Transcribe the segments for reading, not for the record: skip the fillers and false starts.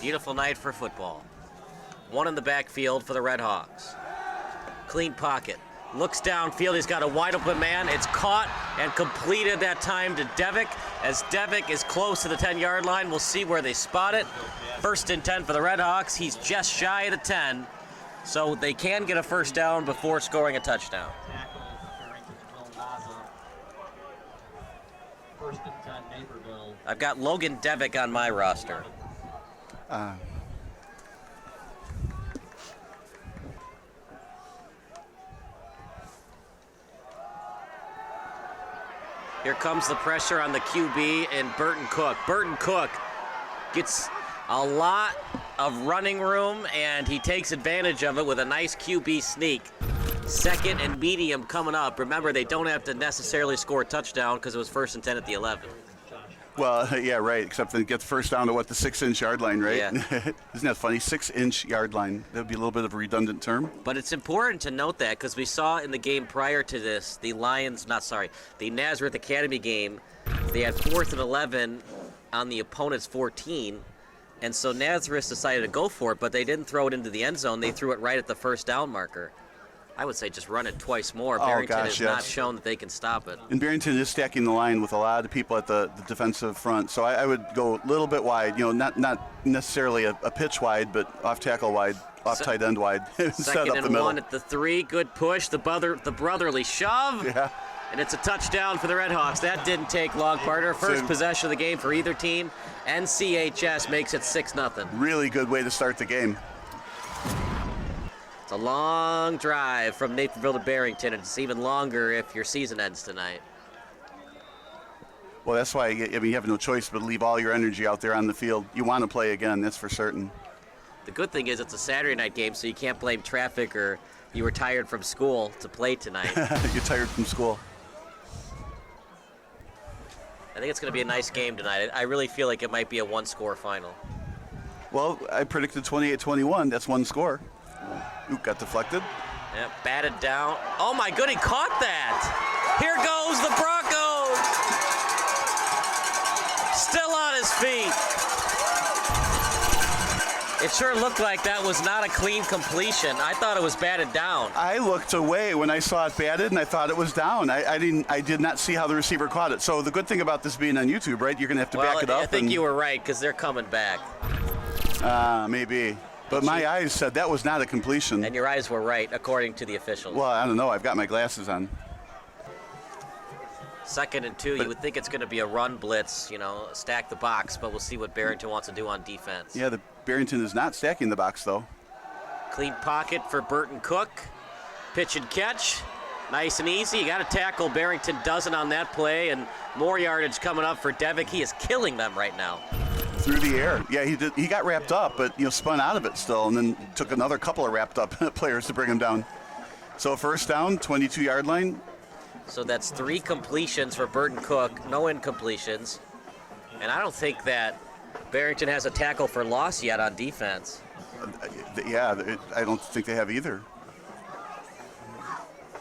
Beautiful night for football. One in the backfield for the Red Hawks. Clean pocket. Looks downfield. He's got a wide open man. It's caught and completed that time to Devick. As Devick is close to the 10-yard line, we'll see where they spot it. 1st and 10 for the Red Hawks. He's just shy of the 10. So they can get a first down before scoring a touchdown. 1st and 10, Naperville. I've got Logan Devick on my roster. Here comes the pressure on the QB and Burton Cook. Burton Cook gets a lot of running room, and he takes advantage of it with a nice QB sneak. 2nd and medium coming up. Remember, they don't have to necessarily score a touchdown because it was 1st and 10 at the 11. Well, yeah, right, except they get first down to, what, the 6-inch yard line, right? Yeah. Isn't that funny? 6-inch yard line. That would be a little bit of a redundant term. But it's important to note that because we saw in the game prior to this, the Nazareth Academy game, they had 4th and 11 on the opponent's 14. And so Nazareth decided to go for it, but they didn't throw it into the end zone. They threw it right at the first down marker. I would say just run it twice more. Barrington has not shown that they can stop it. And Barrington is stacking the line with a lot of people at the defensive front. So I would go a little bit wide, not necessarily a pitch wide, but off tackle wide, off tight end wide. Set up the 2nd and middle. 1 at the 3. Good push. The brotherly shove. Yeah. And it's a touchdown for the Red Hawks. That didn't take long, partner. First possession of the game for either team. NCHS makes it 6-0. Really good way to start the game. It's a long drive from Naperville to Barrington, and it's even longer if your season ends tonight. Well, that's why you have no choice but leave all your energy out there on the field. You want to play again, that's for certain. The good thing is it's a Saturday night game, so you can't blame traffic or you were tired from school to play tonight. You're tired from school. I think it's going to be a nice game tonight. I really feel like it might be a one-score final. Well, I predicted 28-21. That's one score. Ooh, got deflected. Yeah, batted down. Oh my good, he caught that. Here goes the Broncos. Still on his feet. It sure looked like that was not a clean completion. I thought it was batted down. I looked away when I saw it batted, and I thought it was down. I did not see how the receiver caught it. So the good thing about this being on YouTube, right? You're going to have to back it up. I think you were right because they're coming back. Maybe. But my eyes said that was not a completion. And your eyes were right, according to the officials. Well, I don't know. I've got my glasses on. 2nd and 2, you would think it's going to be a run blitz, stack the box, but we'll see what Barrington wants to do on defense. Yeah, the Barrington is not stacking the box, though. Clean pocket for Burton Cook. Pitch and catch. Nice and easy. You got to tackle. Barrington doesn't on that play, and more yardage coming up for Devick. He is killing them right now. Through the air. Yeah, he did. He got wrapped up, but spun out of it still, and then took another couple of wrapped up players to bring him down. So first down, 22-yard line. So that's 3 completions for Burton Cook, no incompletions. And I don't think that Barrington has a tackle for loss yet on defense. Yeah, I don't think they have either.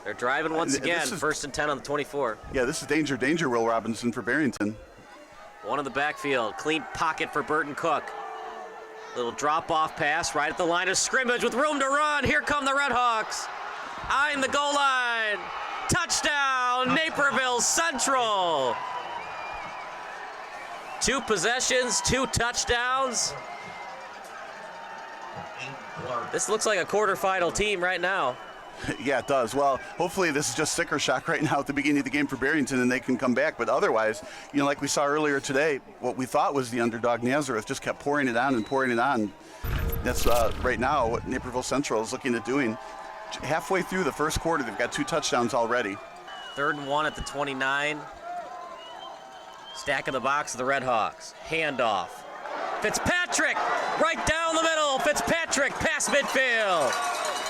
They're driving once again, 1st and 10 on the 24. Yeah, this is danger, Will Robinson for Barrington. One in the backfield. Clean pocket for Burton Cook. Little drop-off pass right at the line of scrimmage with room to run. Here come the Red Hawks. Eyeing the goal line. Touchdown, Naperville Central. 2 possessions, 2 touchdowns. This looks like a quarterfinal team right now. Yeah, it does. Well, hopefully this is just sticker shock right now at the beginning of the game for Barrington and they can come back. But otherwise, like we saw earlier today, what we thought was the underdog Nazareth just kept pouring it on and pouring it on. That's right now what Naperville Central is looking at doing. Halfway through the first quarter, they've got 2 touchdowns already. 3rd and 1 at the 29. Stack in the box of the Red Hawks. Handoff. Fitzpatrick right down the middle. Fitzpatrick past midfield.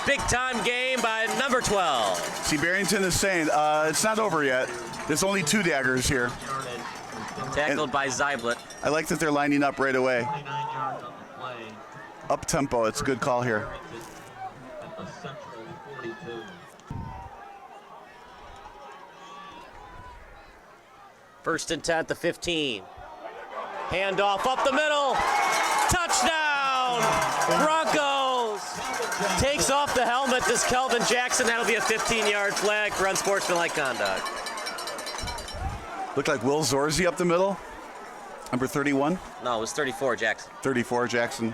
Big time game by number 12. See, Barrington is saying it's not over yet. There's only 2 daggers here. Tackled by Zyblet. I like that they're lining up right away. Up tempo. It's a good call here. 1st and 10 at the 15. Handoff up the middle. Touchdown! misses Kelvin Jackson. That'll be a 15-yard flag for unsportsmanlike conduct. Looked like Will Zorzi up the middle. Number 31. No, it was 34, Jackson. 34, Jackson.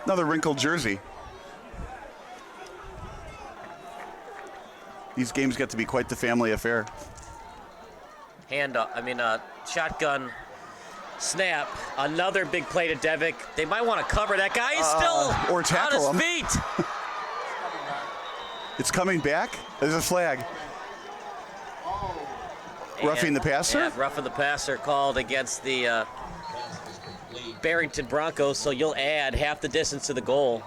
Another wrinkled jersey. These games get to be quite the family affair. Shotgun snap. Another big play to Devick. They might want to cover that guy. He's still or tackle on his him. feet. It's coming back. There's a flag. Roughing the passer? Yeah, roughing the passer called against the Barrington Broncos, so you'll add half the distance to the goal.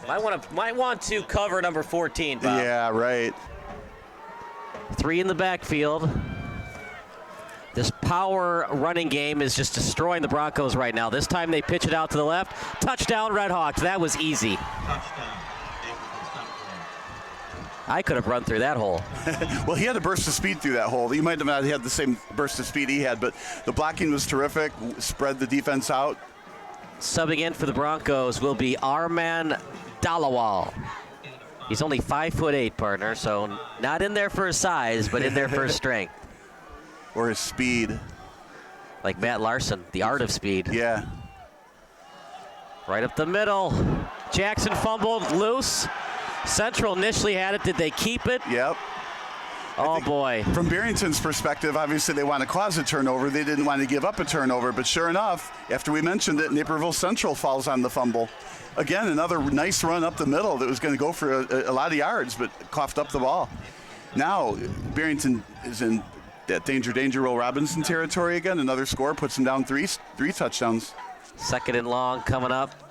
Might want to cover number 14, Bob. Yeah, right. 3 in the backfield. This power running game is just destroying the Broncos right now. This time they pitch it out to the left. Touchdown, Redhawks. That was easy. I could have run through that hole. Well, he had a burst of speed through that hole. He might have not had the same burst of speed he had, but the blocking was terrific. Spread the defense out. Subbing in for the Broncos will be Arman Dalawal. He's only 5'8", partner, so not in there for his size, but in there for his strength. Or his speed. Like Matt Larson, the art of speed. Yeah. Right up the middle. Jackson fumbled loose. Central initially had it. Did they keep it? Yep. Oh, boy. From Barrington's perspective, obviously they want to cause a turnover. They didn't want to give up a turnover, but sure enough, after we mentioned it, Naperville Central falls on the fumble. Again, another nice run up the middle that was going to go for a lot of yards, but coughed up the ball. Now, Barrington is in that danger, Will Robinson territory again. Another score puts him down three touchdowns. Second and long coming up.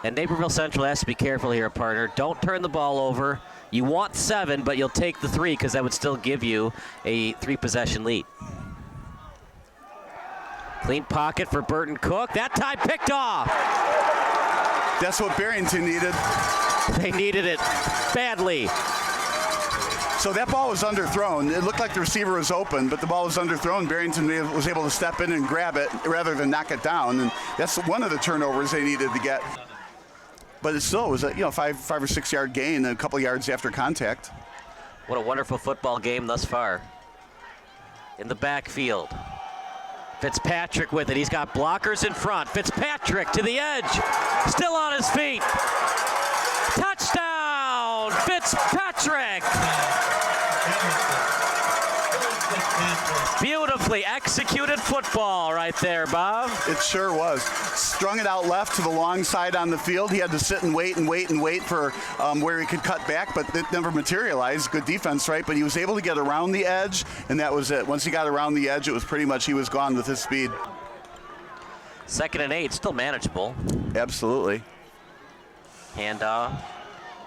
And Naperville Central has to be careful here, partner. Don't turn the ball over. You want 7, but you'll take the 3 because that would still give you a 3-possession lead. Clean pocket for Burton Cook. That time picked off. That's what Barrington needed. They needed it badly. So that ball was underthrown. It looked like the receiver was open, but the ball was underthrown. Barrington was able to step in and grab it rather than knock it down, and that's one of the turnovers they needed to get. But it still was a 5 or 6 yard gain, a couple yards after contact. What a wonderful football game thus far. In the backfield. Fitzpatrick with it. He's got blockers in front. Fitzpatrick to the edge. Still on his feet. Touchdown, Fitzpatrick. Beautifully executed football right there, Bob. It sure was. Strung it out left to the long side on the field. He had to sit and wait for where he could cut back, but it never materialized. Good defense, right? But he was able to get around the edge, and that was it. Once he got around the edge, it was pretty much he was gone with his speed. 2nd and 8, still manageable. Absolutely. Handoff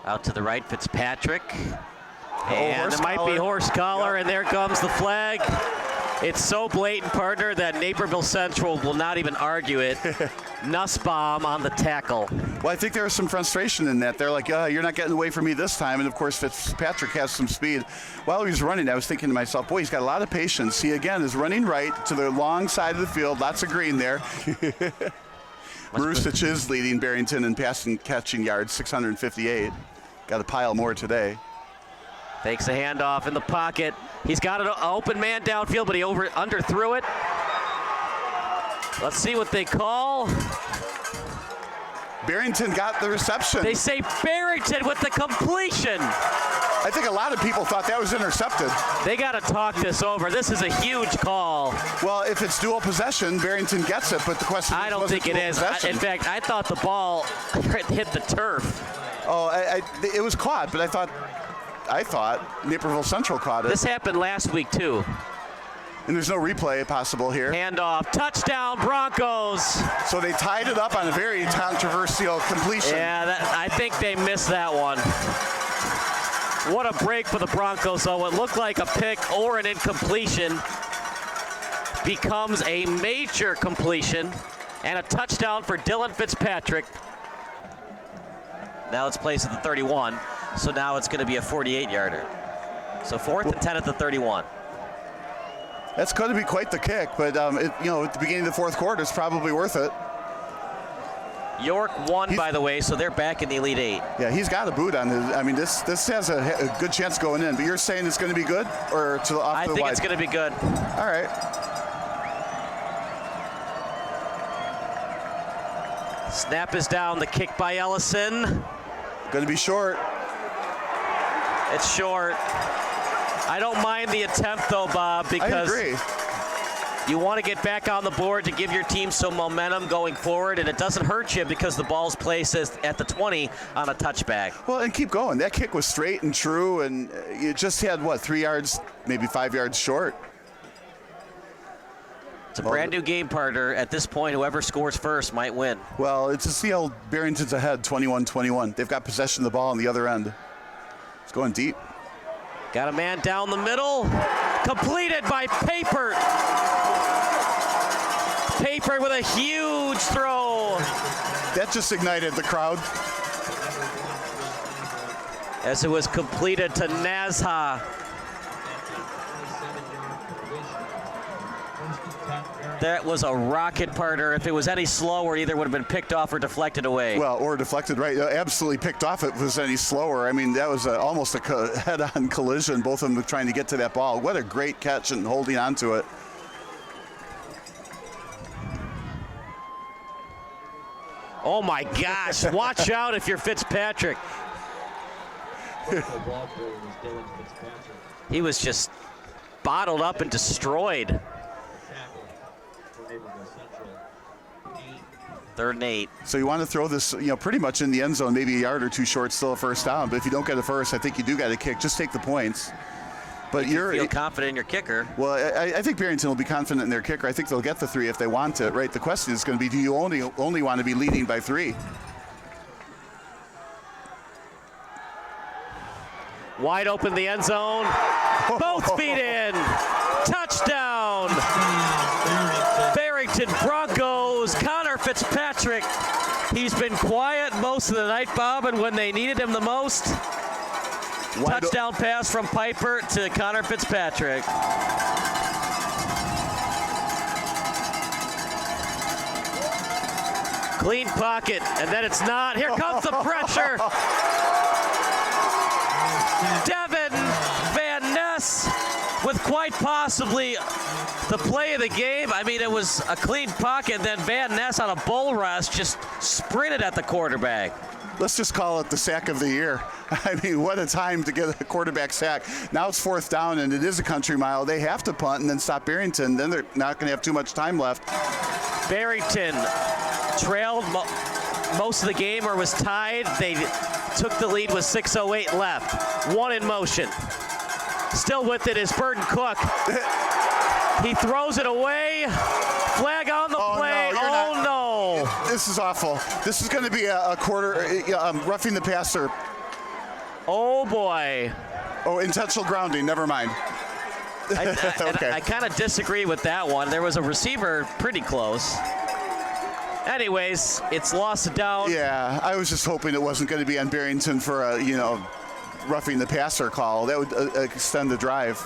out to the right, Fitzpatrick. And it might be horse collar, and there comes the flag. It's so blatant, partner, that Naperville Central will not even argue it. Nussbaum on the tackle. Well, I think there was some frustration in that. They're like, you're not getting away from me this time. And, of course, Fitzpatrick has some speed. While he was running, I was thinking to myself, boy, he's got a lot of patience. He, again, is running right to the long side of the field. Lots of green there. Marusich is leading Barrington in passing catching yards, 658. Got a pile more today. Takes a handoff in the pocket. He's got an open man downfield, but he underthrew it. Let's see what they call. Barrington got the reception. They say Barrington with the completion. I think a lot of people thought that was intercepted. They got to talk this over. This is a huge call. Well, if it's dual possession, Barrington gets it, but the question is, I don't think it is. In fact, I thought the ball hit the turf. Oh, it was caught, but I thought Naperville Central caught it. This happened last week, too. And there's no replay possible here. Handoff. Touchdown, Broncos. So they tied it up on a very controversial completion. Yeah, I think they missed that one. What a break for the Broncos, though. What looked like a pick or an incompletion becomes a major completion and a touchdown for Dylan Fitzpatrick. Now it's placed at the 31. So now it's going to be a 48-yarder. So 4th and 10 at the 31. That's going to be quite the kick, but at the beginning of the 4th quarter, it's probably worth it. York won, by the way, so they're back in the Elite Eight. Yeah, he's got a boot on his. I mean, this has a good chance going in. But you're saying it's going to be good, or to off I the think wide? it's going to be good. All right. Snap is down. The kick by Ellison. Going to be short. It's short. I don't mind the attempt, though, Bob, because I agree. you want to get back on the board to give your team some momentum going forward, and it doesn't hurt you because the ball's placed at the 20 on a touchback. Well, and keep going. That kick was straight and true, and you just had, what, 3 yards, maybe 5 yards short. It's a brand new game partner. At this point, whoever scores first might win. Well, it's to see how Barrington's ahead, 21-21. They've got possession of the ball on the other end. It's going deep. Got a man down the middle. Completed by Paper. Paper with a huge throw. That just ignited the crowd. As it was completed to Nazha. That was a rocket, partner. If it was any slower, either would have been picked off or deflected away. Well, or deflected, right? Absolutely picked off if it was any slower. I mean, that was almost a head-on collision, both of them trying to get to that ball. What a great catch and holding on to it. Oh, my gosh. Watch out if you're Fitzpatrick. He was just bottled up and destroyed. 3rd and 8. So you want to throw this, pretty much in the end zone, maybe a yard or two short, still a first down. But if you don't get a first, I think you do got to kick. Just take the points. But you feel confident in your kicker. Well, I think Barrington will be confident in their kicker. I think they'll get the 3 if they want it, right? The question is going to be, do you only want to be leading by 3? Wide open the end zone. Both feet in. Touchdown. Barrington Broncos. Connor Fitzpatrick. He's been quiet most of the night, Bob, and when they needed him the most, touchdown pass from Piper to Connor Fitzpatrick. Clean pocket, and then it's not. Here comes the pressure. Devin Van Ness with quite possibly the play of the game. I mean, it was a clean pocket, and then Van Ness on a bull rush just sprinted at the quarterback. Let's just call it the sack of the year. I mean, what a time to get a quarterback sack. Now it's 4th down, and it is a country mile. They have to punt and then stop Barrington. Then they're not going to have too much time left. Barrington trailed most of the game or was tied. They took the lead with 6:08 left. 1 in motion. Still with it is Burton Cook. He throws it away. Flag on the play. No. This is awful. This is going to be a quarter, roughing the passer. Oh, boy. Oh, intentional grounding. Never mind. Okay. I kind of disagree with that one. There was a receiver pretty close. Anyways, it's lost down. Yeah, I was just hoping it wasn't going to be on Barrington for a, roughing the passer call. That would extend the drive.